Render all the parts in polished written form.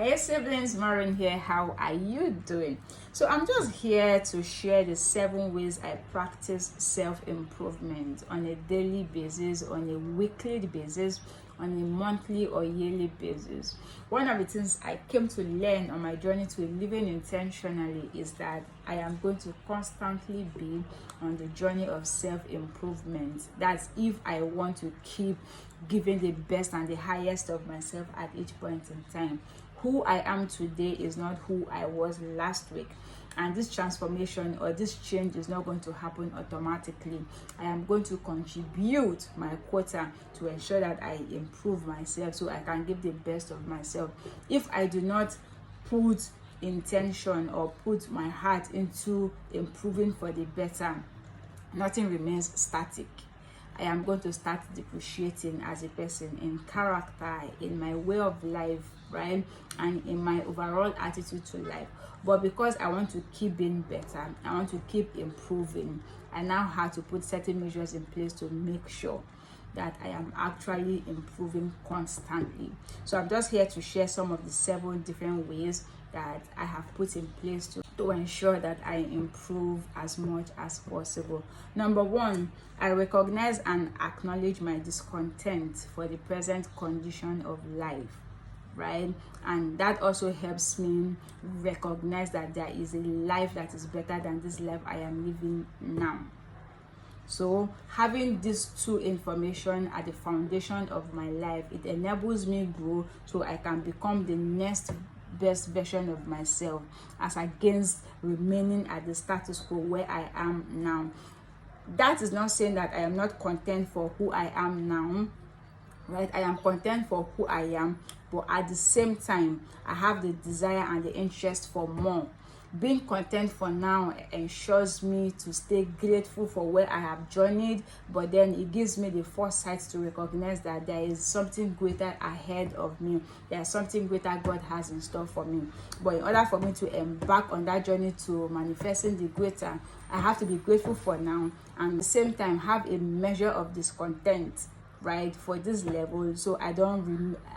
Hey siblings, Maureen here. How are you doing? So I'm just here to share the 7 ways I practice self-improvement on a daily basis, on a weekly basis, on a monthly or yearly basis. One of the things I came to learn on my journey to living intentionally is that I am going to constantly be on the journey of self-improvement. That's if I want to keep giving the best and the highest of myself at each point in time. Who I am today is not who I was last week, and this transformation or this change is not going to happen automatically. I am going to contribute my quota to ensure that I improve myself so I can give the best of myself. If I do not put intention or put my heart into improving for the better, nothing remains static. I am going to start depreciating as a person in character, in my way of life, right? And in my overall attitude to life. But because I want to keep being better, I want to keep improving, I now have to put certain measures in place to make sure that I am actually improving constantly. So I'm just here to share some of the 7 different ways that I have put in place to ensure that I improve as much as possible. Number 1, I recognize and acknowledge my discontent for the present condition of life, right? And that also helps me recognize that there is a life that is better than this life I am living now. So having these 2 information at the foundation of my life, it enables me grow so I can become the next best version of myself, as against remaining at the status quo where I am now. That is not saying that I am not content for who I am now, right? I am content for who I am, but at the same time I have the desire and the interest for more. Being content for now ensures me to stay grateful for where I have journeyed, but then it gives me the foresight to recognize that there is something greater ahead of me. There is something greater God has in store for me. But in order for me to embark on that journey to manifesting the greater, I have to be grateful for now, and at the same time have a measure of discontent, right, for this level, so I don't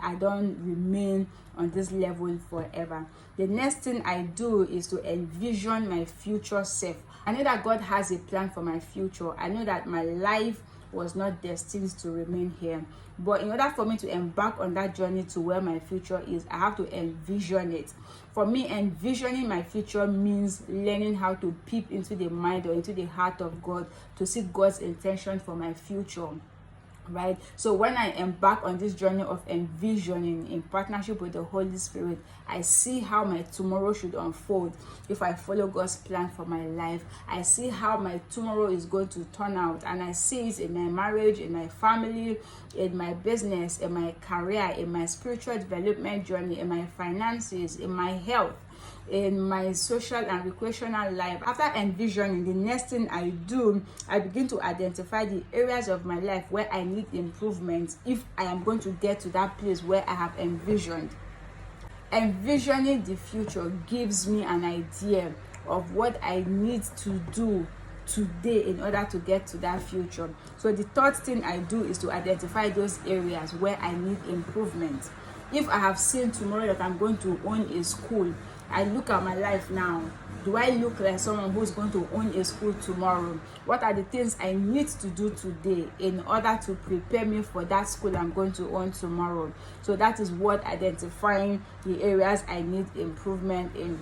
remain on this level forever. The next thing I do is to envision my future self. I know that God has a plan for my future. I know that my life was not destined to remain here, but in order for me to embark on that journey to where my future is, I have to envision it. For me, envisioning my future means learning how to peep into the mind or into the heart of God to see God's intention for my future, right? So when I embark on this journey of envisioning in partnership with the Holy Spirit, I see how my tomorrow should unfold if I follow God's plan for my life. I see how my tomorrow is going to turn out, and I see it in my marriage, in my family, in my business, in my career, in my spiritual development journey, in my finances, in my health, in my social and recreational life. After envisioning, the next thing I do, I begin to identify the areas of my life where I need improvement if I am going to get to that place where I have envisioned. Envisioning the future gives me an idea of what I need to do today in order to get to that future. So the third thing I do is to identify those areas where I need improvement. If I have seen tomorrow that I'm going to own a school, I look at my life now. Do I look like someone who's going to own a school tomorrow? What are the things I need to do today in order to prepare me for that school I'm going to own tomorrow? So that is what identifying the areas I need improvement in.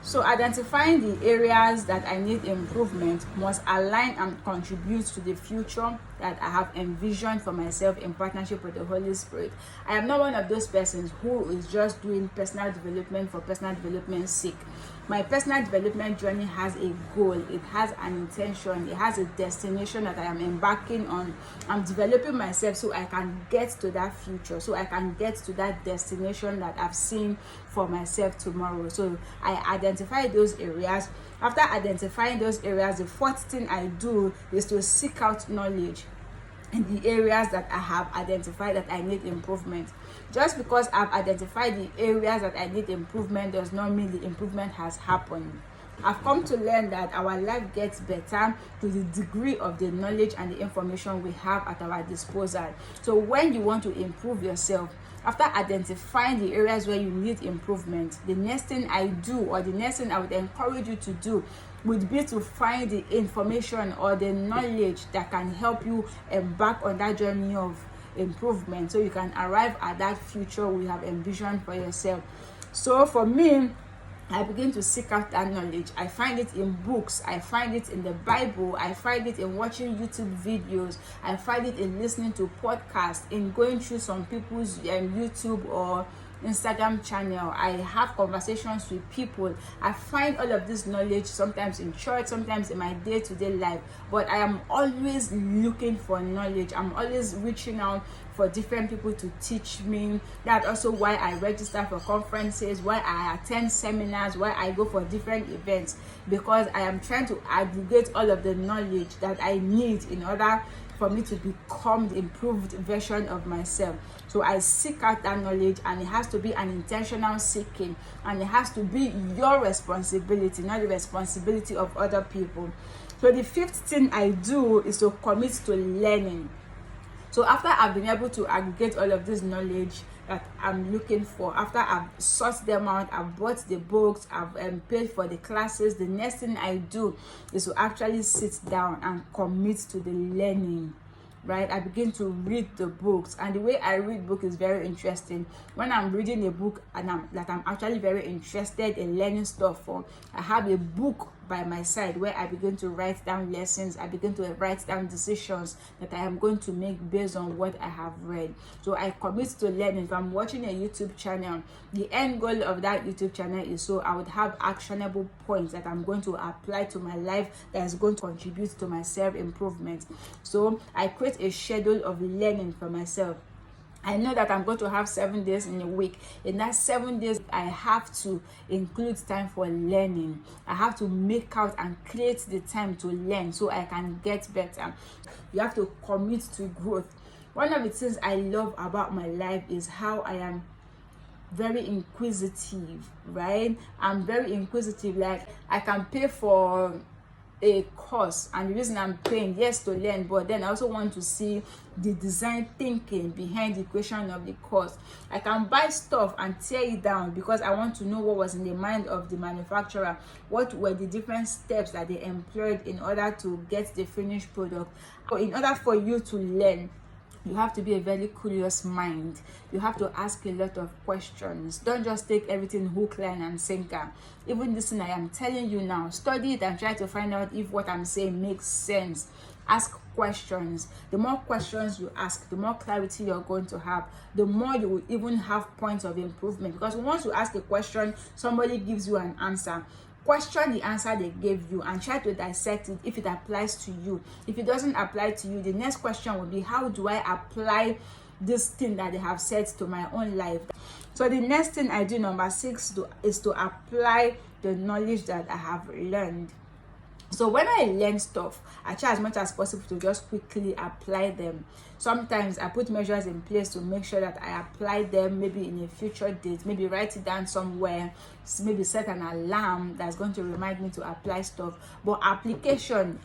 So identifying the areas that I need improvement must align and contribute to the future that I have envisioned for myself in partnership with the Holy Spirit. I am not one of those persons who is just doing personal development for personal development's sake. My personal development journey has a goal, it has an intention, it has a destination that I am embarking on. I'm developing myself so I can get to that future, so I can get to that destination that I've seen for myself tomorrow. So I identify those areas. After identifying those areas, the fourth thing I do is to seek out knowledge in the areas that I have identified that I need improvement. Just because I've identified the areas that I need improvement does not mean the improvement has happened. I've come to learn that our life gets better to the degree of the knowledge and the information we have at our disposal. So when you want to improve yourself, After identifying the areas where you need improvement, the next thing I do, or the next thing I would encourage you to do, would be to find the information or the knowledge that can help you embark on that journey of improvement, so you can arrive at that future we have envisioned for yourself. So for me, I begin to seek out that knowledge. I find it in books, I find it in the Bible, I find it in watching YouTube videos, I find it in listening to podcasts, in going through some people's YouTube or Instagram channel. I have conversations with people. I find all of this knowledge sometimes in church, sometimes in my day-to-day life, but I am always looking for knowledge. I'm always reaching out for different people to teach me. That's also why I register for conferences, why I attend seminars, why I go for different events, because I am trying to aggregate all of the knowledge that I need in order for me to become the improved version of myself. So I seek out that knowledge, and it has to be an intentional seeking, and it has to be your responsibility, not the responsibility of other people. So the fifth thing I do is to commit to learning. So after I've been able to aggregate all of this knowledge that I'm looking for, after I've sought them out, I've bought the books, I've paid for the classes, the next thing I do is to actually sit down and commit to the learning. Right, I begin to read the books, and the way I read book is very interesting. When I'm reading a book and I'm actually very interested in learning stuff from, I have a book by my side where I begin to write down lessons. I begin to write down decisions that I am going to make based on what I have read. So I commit to learning. If I'm watching a YouTube channel, the end goal of that YouTube channel is so I would have actionable points that I'm going to apply to my life that is going to contribute to my self-improvement. So I create a schedule of learning for myself. I know that I'm going to have 7 days in a week. In that 7 days, I have to include time for learning. I have to make out and create the time to learn so I can get better. You have to commit to growth. One of the things I love about my life is how I am very inquisitive, right? I'm very inquisitive. Like, I can pay for a course, and the reason I'm paying, yes, to learn, but then I also want to see the design thinking behind the creation of the course. I can buy stuff and tear it down because I want to know what was in the mind of the manufacturer, what were the different steps that they employed in order to get the finished product. So in order for you to learn, you have to be a very curious mind. You have to ask a lot of questions. Don't just take everything hook, line, and sinker. Even this thing I am telling you now, study it and try to find out if what I'm saying makes sense. Ask questions. The more questions you ask, the more clarity you're going to have. The more you will even have points of improvement. Because once you ask a question, somebody gives you an answer. Question the answer they gave you and try to dissect it if it applies to you. If it doesn't apply to you, the next question will be, how do I apply this thing that they have said to my own life? So the next thing I do, number 6, is to apply the knowledge that I have learned. So when I learn stuff, I try as much as possible to just quickly apply them. Sometimes I put measures in place to make sure that I apply them, maybe in a future date, maybe write it down somewhere, maybe set an alarm that's going to remind me to apply stuff. But application,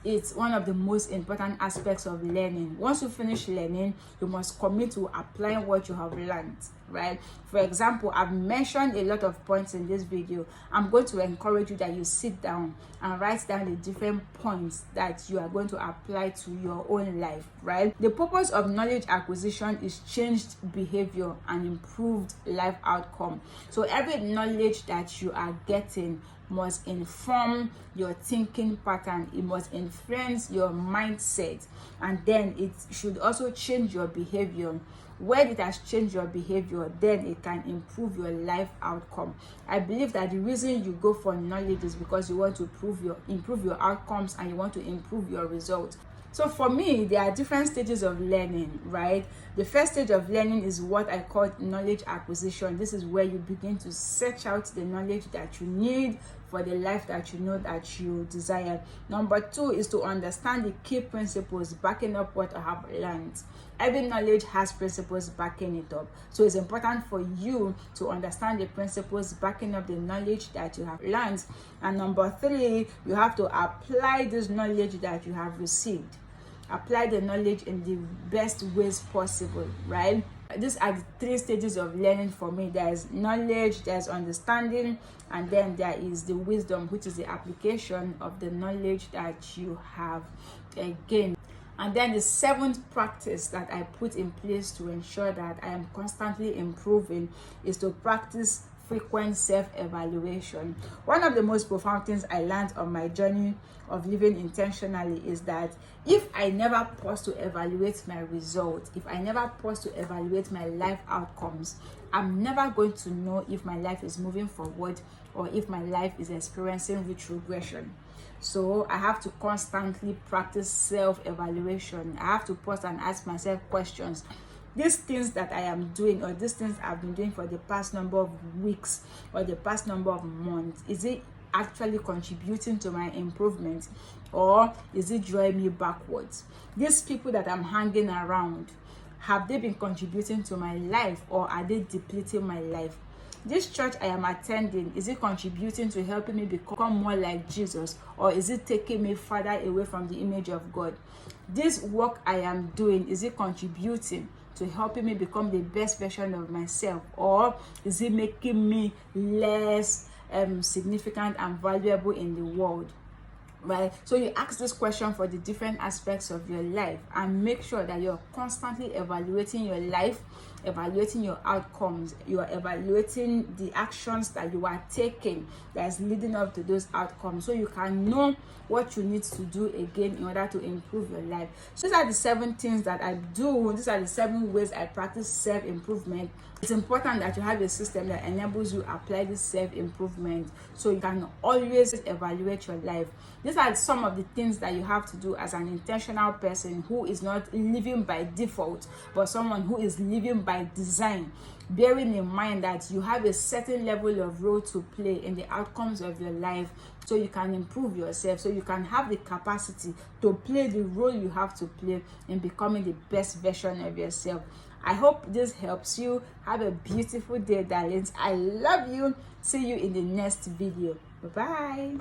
it's one of the most important aspects of learning. Once you finish learning, you must commit to applying what you have learned, right? For example, I've mentioned a lot of points in this video. I'm going to encourage you that you sit down and write down the different points that you are going to apply to your own life, right? The purpose of knowledge acquisition is changed behavior and improved life outcome. So every knowledge that you are getting must inform your thinking pattern. It must influence your mindset, and then it should also change your behavior. When it has changed your behavior, then it can improve your life outcome. I believe that the reason you go for knowledge is because you want to improve your outcomes, and you want to improve your results. So for me, there are different stages of learning, right? The first stage of learning is what I call knowledge acquisition. This is where you begin to search out the knowledge that you need for the life that you know that you desire. Number 2 is to understand the key principles backing up what I have learned. Every knowledge has principles backing it up. So it's important for you to understand the principles backing up the knowledge that you have learned. And number 3, you have to apply this knowledge that you have received. Apply the knowledge in the best ways possible, right? These are the 3 stages of learning for me. There's knowledge, there's understanding, and then there is the wisdom, which is the application of the knowledge that you have gained. And then the 7th practice that I put in place to ensure that I am constantly improving is to practice frequent self-evaluation. One of the most profound things I learned on my journey of living intentionally is that if I never pause to evaluate my results, if I never pause to evaluate my life outcomes, I'm never going to know if my life is moving forward or if my life is experiencing retrogression. So I have to constantly practice self-evaluation. I have to pause and ask myself questions. These things that I am doing, or these things I've been doing for the past number of weeks or the past number of months, is it actually contributing to my improvement, or is it drawing me backwards? These people that I'm hanging around, have they been contributing to my life, or are they depleting my life? This church I am attending, is it contributing to helping me become more like Jesus, or is it taking me further away from the image of God? This work I am doing, is it contributing to helping me become the best version of myself, or is it making me less significant and valuable in the world? Right? So you ask this question for the different aspects of your life, and make sure that you're constantly evaluating your life, evaluating your outcomes, you're evaluating the actions that you are taking that is leading up to those outcomes, so you can know what you need to do again in order to improve your life. So these are the 7 things that I do. These are the 7 ways I practice self-improvement. It's important that you have a system that enables you to apply this self-improvement, so you can always evaluate your life. These are some of the things that you have to do as an intentional person who is not living by default, but someone who is living by design, bearing in mind that you have a certain level of role to play in the outcomes of your life, so you can improve yourself, so you can have the capacity to play the role you have to play in becoming the best version of yourself. I hope this helps you. Have a beautiful day, darlings. I love you. See you in the next video. Bye-bye.